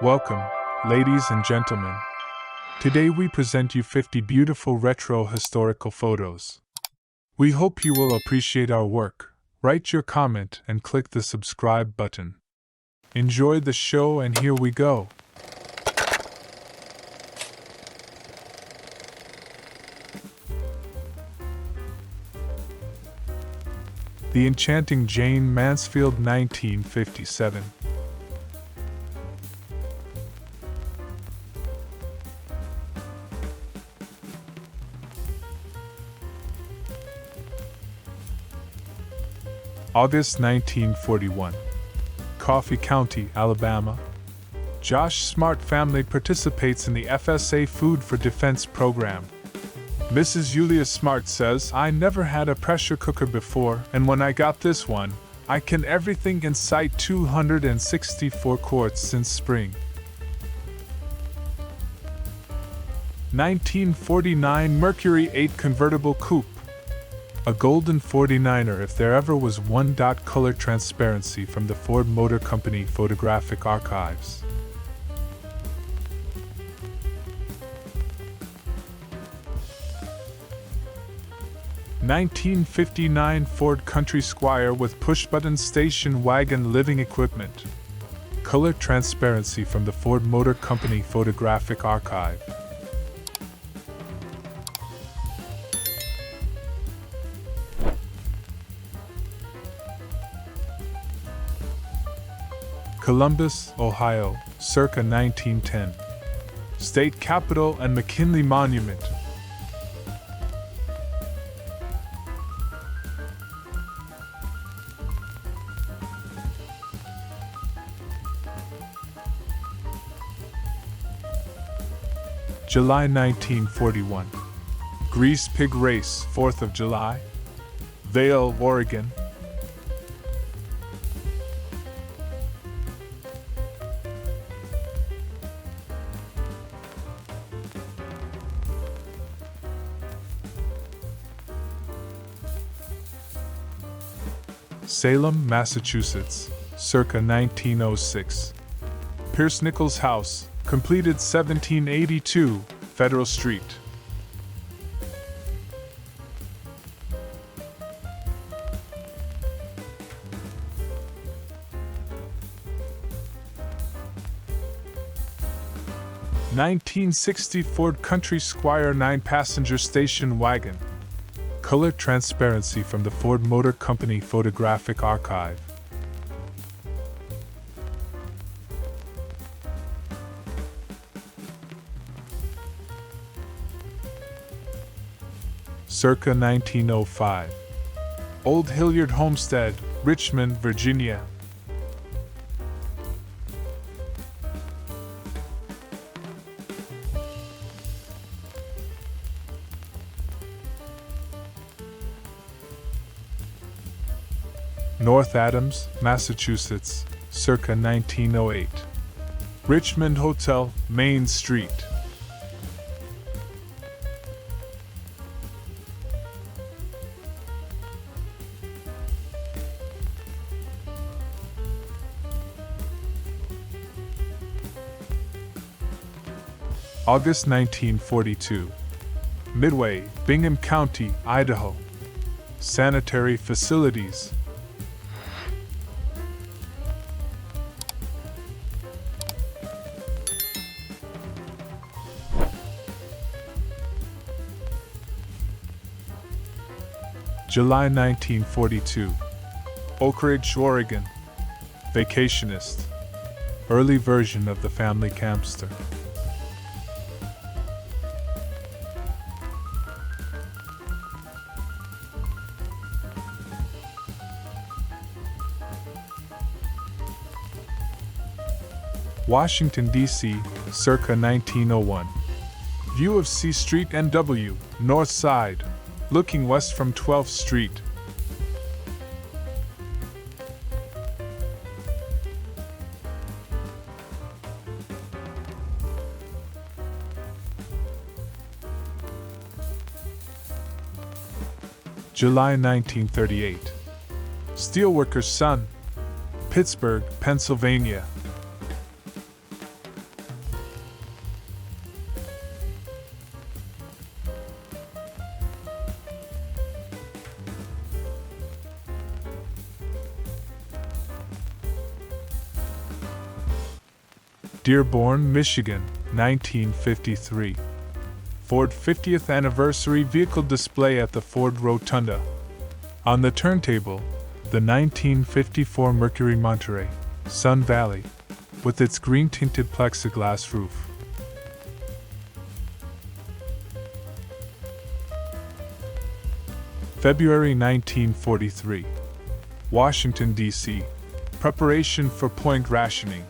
Welcome, ladies and gentlemen. Today we present you 50 beautiful retro historical photos. We hope you will appreciate our work. Write your comment and click the subscribe button. Enjoy the show, and here we go. The Enchanting Jane Mansfield, 1957. August 1941. Coffee County, Alabama. Josh Smart family participates in the FSA Food for Defense program. Mrs. Julia Smart says, "I never had a pressure cooker before, and when I got this one, I can everything in sight. 264 quarts since spring." 1949 Mercury 8 convertible coupe. A golden 49er if there ever was one. Color transparency from the Ford Motor Company photographic archives. (1959) Ford Country Squire with push-button station wagon living equipment. Color transparency from the Ford Motor Company photographic archive. Columbus, Ohio, circa 1910. State Capitol and McKinley Monument. July 1941. Grease Pig Race, 4th of July. Vail, Oregon. Salem, Massachusetts, circa 1906. Pierce Nichols House, completed 1782, Federal Street. (1960) Ford Country Squire 9-passenger station wagon. Color transparency from the Ford Motor Company photographic archive. Circa 1905. Old Hilliard Homestead, Richmond, Virginia. North Adams, Massachusetts, circa 1908. Richmond Hotel, Main Street. August 1942. Midway, Bingham County, Idaho. Sanitary facilities. July 1942. Oak Ridge, Oregon. Vacationist. Early version of the family campster. Washington, D.C., circa 1901. View of C Street NW, north side, looking west from 12th Street. July 1938. Steelworker's Son, Pittsburgh, Pennsylvania. Dearborn, Michigan, 1953. Ford 50th Anniversary Vehicle Display at the Ford Rotunda. On the turntable, the 1954 Mercury Monterey, Sun Valley, with its green-tinted plexiglass roof. February 1943. Washington, D.C. Preparation for point rationing.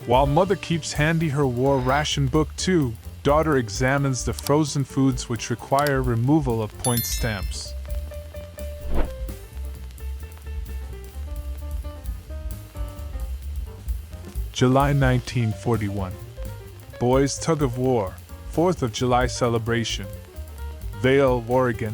While mother keeps handy her war ration book too, daughter examines the frozen foods which require removal of point stamps. July 1941. Boys Tug of War, 4th of July celebration. Vail, Oregon.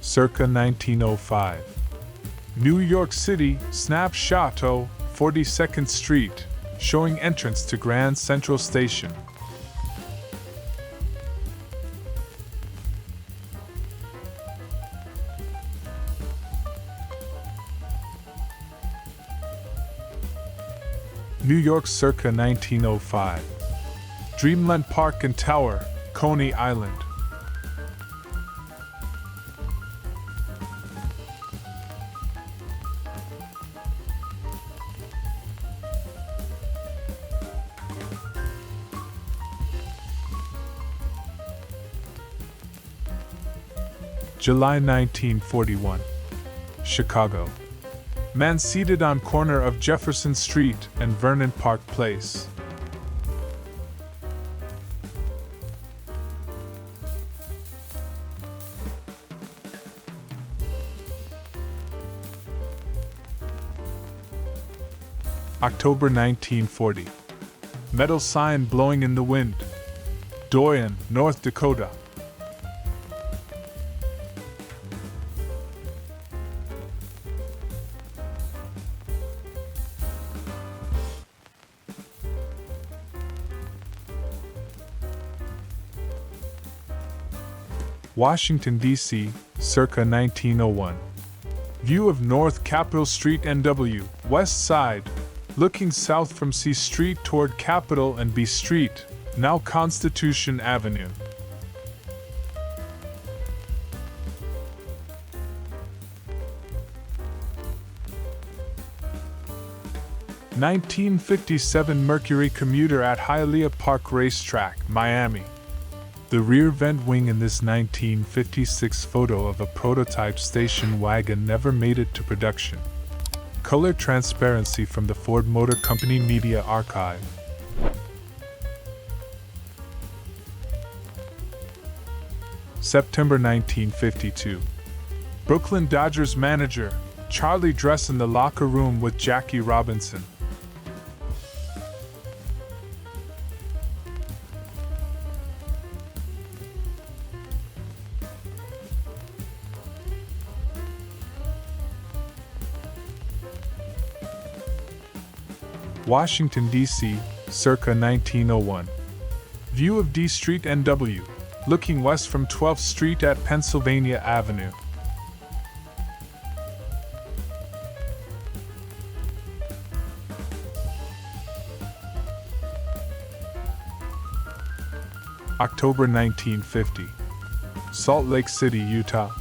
Circa 1905. New York City, snapshot of 42nd Street, showing entrance to Grand Central Station. New York circa 1905. Dreamland Park and Tower, Coney Island. July 1941. Chicago. Man seated on corner of Jefferson Street and Vernon Park Place. October 1940. Metal sign blowing in the wind. Doyon, North Dakota. Washington, D.C., circa 1901. View of North Capitol Street NW, West Side, looking south from C Street toward Capitol and B Street, now Constitution Avenue. (1957) Mercury commuter at Hialeah Park Racetrack, Miami. The rear vent wing in this 1956 photo of a prototype station wagon never made it to production. Color transparency from the Ford Motor Company Media Archive. September 1952. Brooklyn Dodgers manager, Charlie dress in the locker room with Jackie Robinson. Washington, D.C., circa 1901. View of D Street NW, looking west from 12th Street at Pennsylvania Avenue. October 1950. Salt Lake City, Utah.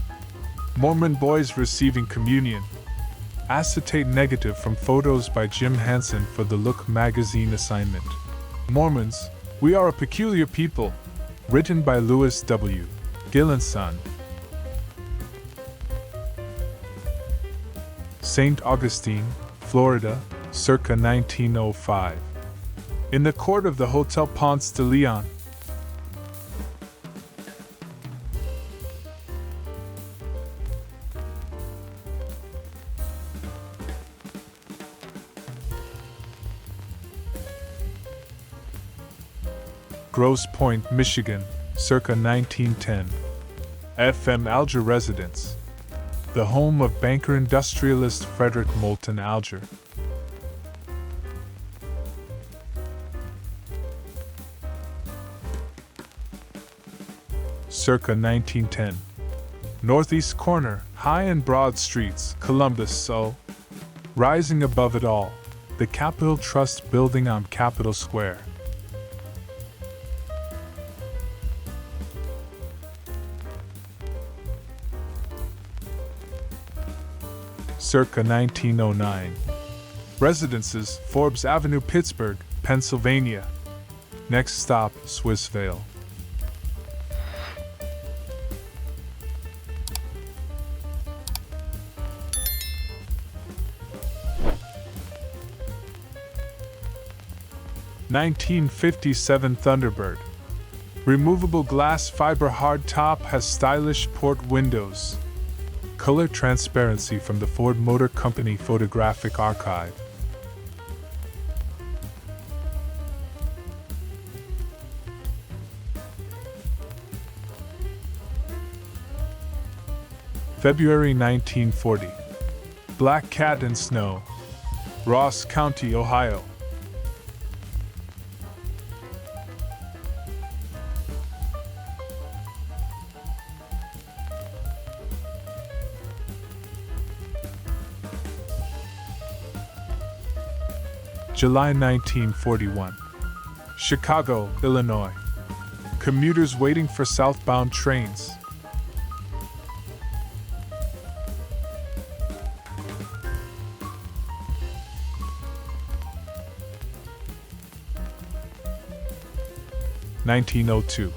Mormon boys receiving communion. Acetate negative from photos by Jim Hansen for the Look magazine assignment. Mormons, we are a peculiar people. Written by Louis W. Gillenson. St. Augustine, Florida, circa 1905. In the court of the Hotel Ponce de Leon. Grosse Pointe, Michigan, circa 1910. FM Alger residence. The home of banker industrialist Frederick Moulton Alger. circa 1910. Northeast corner, high and broad streets, Columbus, so. Rising above it all, the Capitol Trust building on Capitol Square. Circa 1909. Residences, Forbes Avenue, Pittsburgh, Pennsylvania. Next stop, Swissvale. (1957) Thunderbird. Removable glass fiber hardtop, has stylish port windows. Color transparency from the Ford Motor Company Photographic Archive. February 1940. Black Cat and Snow. Ross County, Ohio. July 1941. Chicago, Illinois. Commuters waiting for southbound trains. (1902).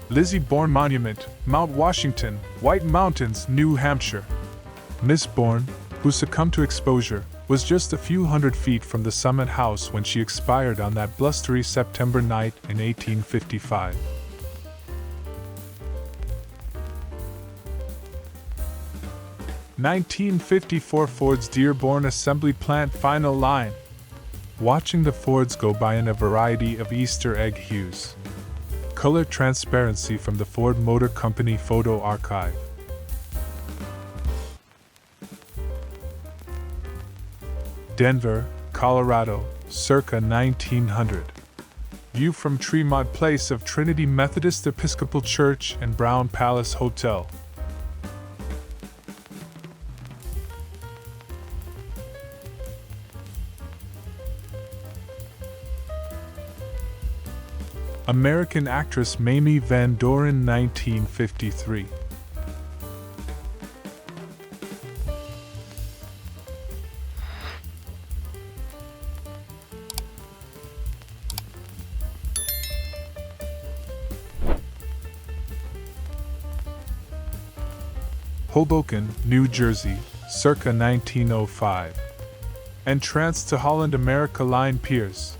Lizzie Bourne Monument, Mount Washington, White Mountains, New Hampshire. Miss Bourne, who succumbed to exposure, was just a few hundred feet from the Summit House when she expired on that blustery September night in 1855. (1954) Ford's Dearborn Assembly Plant final line. Watching the Fords go by in a variety of Easter egg hues. Color transparency from the Ford Motor Company Photo Archive. Denver, Colorado, circa 1900. View from Tremont Place of Trinity Methodist Episcopal Church and Brown Palace Hotel. American actress Mamie Van Doren, 1953. Hoboken, New Jersey, circa 1905. Entrance to Holland America Line Piers.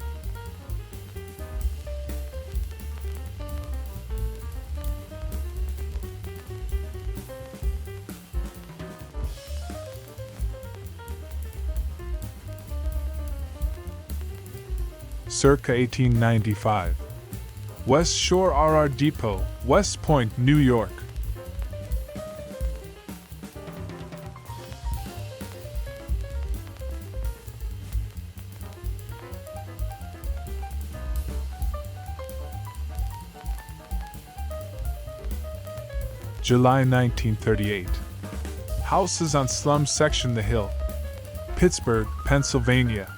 Circa 1895. West Shore RR Depot, West Point, New York. July 1938. Houses on Slum Section The Hill, Pittsburgh, Pennsylvania.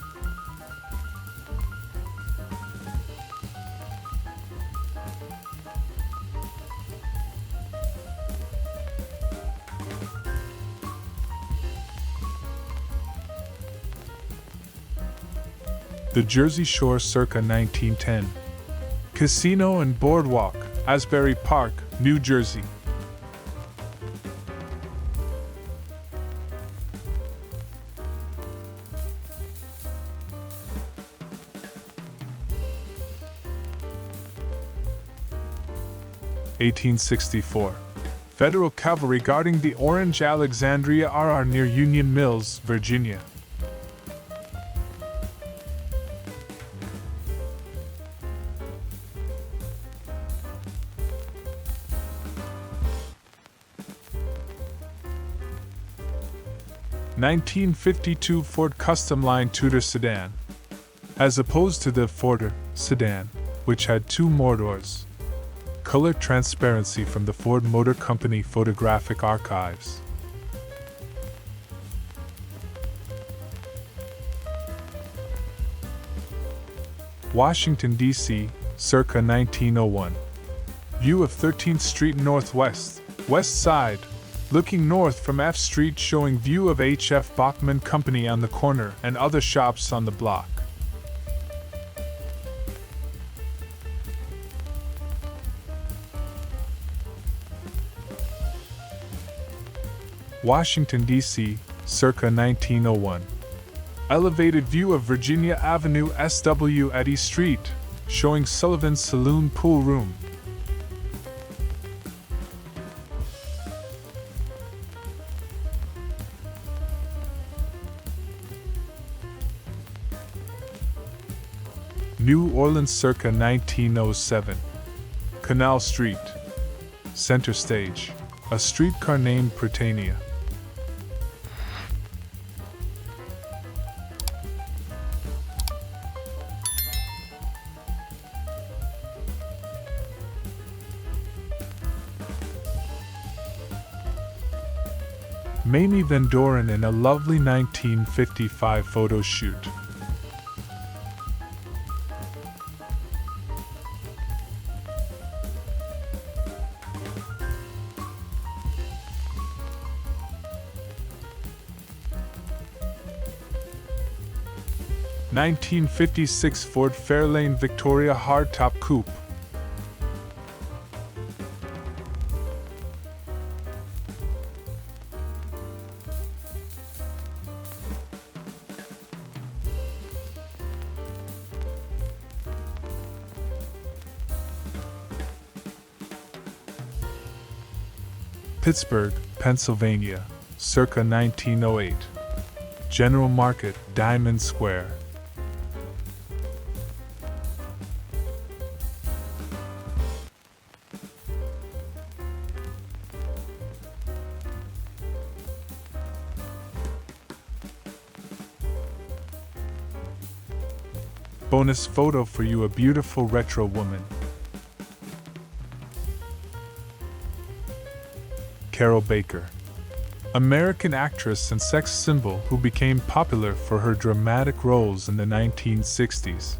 The Jersey Shore circa 1910. Casino and Boardwalk, Asbury Park, New Jersey. (1864). Federal cavalry guarding the Orange Alexandria RR near Union Mills, Virginia. (1952) Ford Custom Line Tudor sedan, as opposed to the Forder sedan, which had two more doors. Color transparency from the Ford Motor Company photographic archives. Washington, D.C., circa 1901. View of 13th Street Northwest, West Side, looking north from F Street, showing view of H.F. Bachman Company on the corner and other shops on the block. Washington, D.C., circa 1901. Elevated view of Virginia Avenue SW at E Street, showing Sullivan's Saloon pool room. New Orleans, circa 1907. Canal Street. Center stage. A streetcar named Britannia. Mamie Van Doren in a lovely 1955 photo shoot. (1956) Ford Fairlane Victoria hardtop coupe. Pittsburgh, Pennsylvania, circa 1908. General Market, Diamond Square. Bonus photo for you, a beautiful retro woman. Carol Baker. American actress and sex symbol who became popular for her dramatic roles in the 1960s.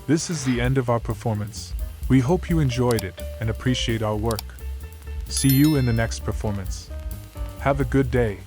This is the end of our performance. We hope you enjoyed it and appreciate our work. See you in the next performance. Have a good day.